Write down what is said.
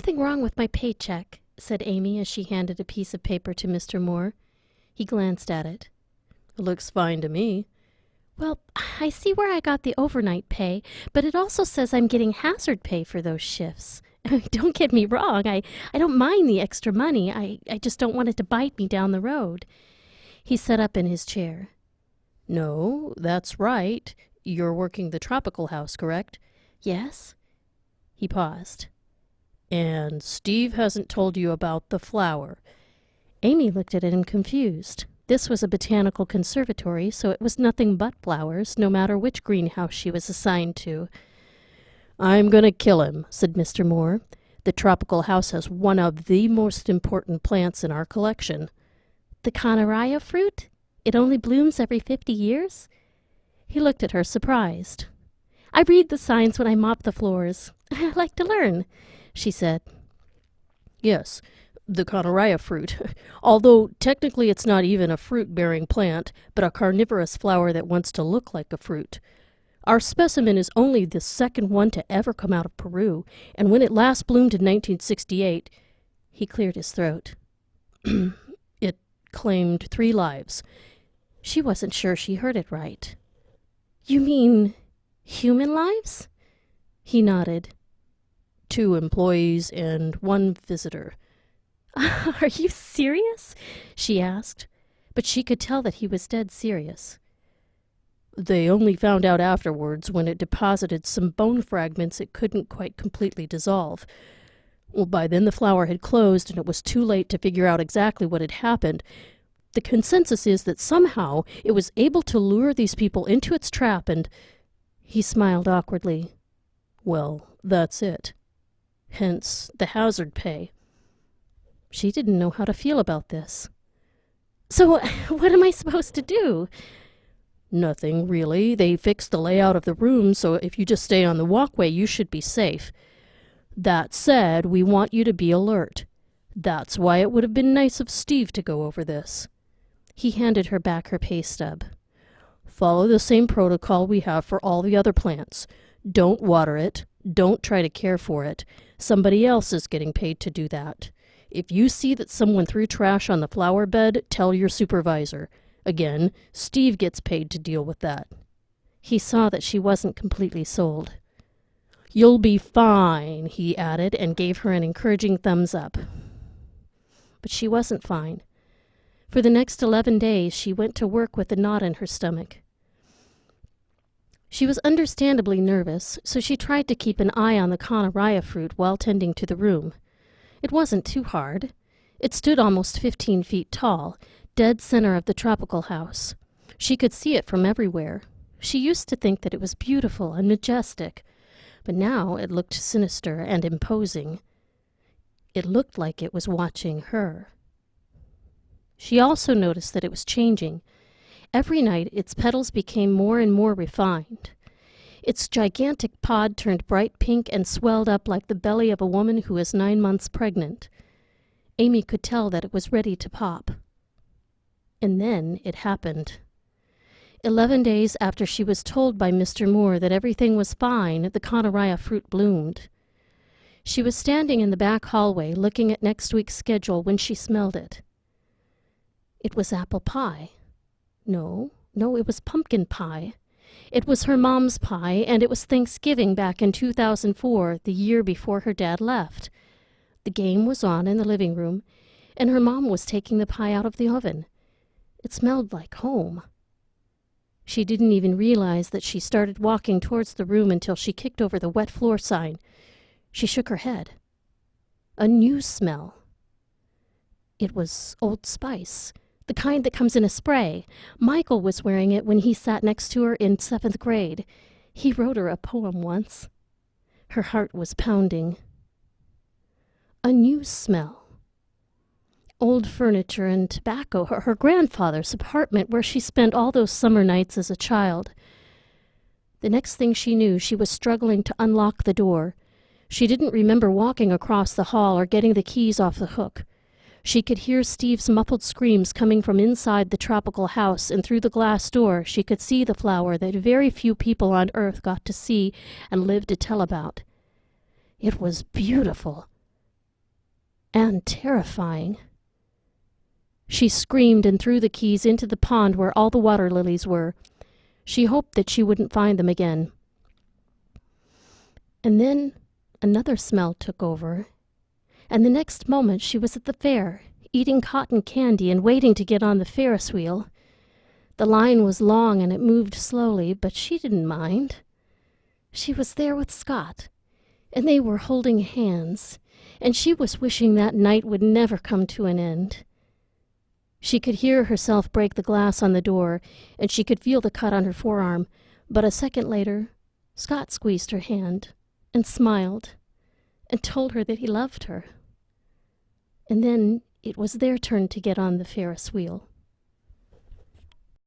something wrong with my paycheck," said Amy as she handed a piece of paper to Mr. Moore. He glanced at it. "It looks fine to me." "Well, I see where I got the overnight pay, but it also says I'm getting hazard pay for those shifts. Don't get me wrong, I don't mind the extra money. I just don't want it to bite me down the road." He sat up in his chair. "No, that's right. You're working the tropical house, correct?" "Yes." He paused. "And Steve hasn't told you about the flower?" Amy looked at him confused. This was a botanical conservatory, so it was nothing but flowers, no matter which greenhouse she was assigned to. "I'm going to kill him," said Mr. Moore. "The tropical house has one of the most important plants in our collection." "The Conaraya fruit? It only blooms every 50 years? He looked at her, surprised. "I read the signs when I mop the floors. I like to learn," she said. "Yes, the Conaraya fruit, although technically it's not even a fruit-bearing plant, but a carnivorous flower that wants to look like a fruit. Our specimen is only the second one to ever come out of Peru, and when it last bloomed in 1968, he cleared his throat. It claimed 3 lives. She wasn't sure she heard it right. "You mean human lives?" He nodded. 2 employees and 1 visitor. "Are you serious?" she asked, but she could tell that he was dead serious. "They only found out afterwards when it deposited some bone fragments it couldn't quite completely dissolve. Well, by then the flower had closed and it was too late to figure out exactly what had happened. The consensus is that somehow it was able to lure these people into its trap and—" He smiled awkwardly. "Well, that's it. Hence the hazard pay." She didn't know how to feel about this. "So what am I supposed to do?" "Nothing, really. They fixed the layout of the room, so if you just stay on the walkway, you should be safe. That said, we want you to be alert. That's why it would have been nice of Steve to go over this." He handed her back her pay stub. "Follow the same protocol we have for all the other plants. Don't water it. Don't try to care for it. Somebody else is getting paid to do that. If you see that someone threw trash on the flower bed, tell your supervisor. Again, Steve gets paid to deal with that." He saw that she wasn't completely sold. "You'll be fine," he added, and gave her an encouraging thumbs up. But she wasn't fine. For the next 11 days, she went to work with a knot in her stomach. She was understandably nervous, so she tried to keep an eye on the Conaraya fruit while tending to the room. It wasn't too hard. It stood almost 15 feet tall, dead center of the tropical house. She could see it from everywhere. She used to think that it was beautiful and majestic, but now it looked sinister and imposing. It looked like it was watching her. She also noticed that it was changing. Every night, its petals became more and more refined. Its gigantic pod turned bright pink and swelled up like the belly of a woman who is 9 months pregnant. Amy could tell that it was ready to pop. And then it happened. 11 days after she was told by Mr. Moore that everything was fine, the Conaraya fruit bloomed. She was standing in the back hallway looking at next week's schedule when she smelled it. It was apple pie. No, it was pumpkin pie. It was her mom's pie, and it was Thanksgiving back in 2004, the year before her dad left. The game was on in the living room, and her mom was taking the pie out of the oven. It smelled like home. She didn't even realize that she started walking towards the room until she kicked over the wet floor sign. She shook her head. A new smell. It was Old Spice, the kind that comes in a spray. Michael was wearing it when he sat next to her in 7th grade. He wrote her a poem once. Her heart was pounding. A new smell. Old furniture and tobacco, her grandfather's apartment where she spent all those summer nights as a child. The next thing she knew, she was struggling to unlock the door. She didn't remember walking across the hall or getting the keys off the hook. She could hear Steve's muffled screams coming from inside the tropical house, and through the glass door she could see the flower that very few people on Earth got to see and live to tell about. It was beautiful. and terrifying. She screamed and threw the keys into the pond where all the water lilies were. She hoped that she wouldn't find them again. And then another smell took over, and the next moment she was at the fair, eating cotton candy and waiting to get on the Ferris wheel. The line was long and it moved slowly, but she didn't mind. She was there with Scott, and they were holding hands, and she was wishing that night would never come to an end. She could hear herself break the glass on the door, and she could feel the cut on her forearm, but a second later, Scott squeezed her hand and smiled and told her that he loved her. And then it was their turn to get on the Ferris wheel.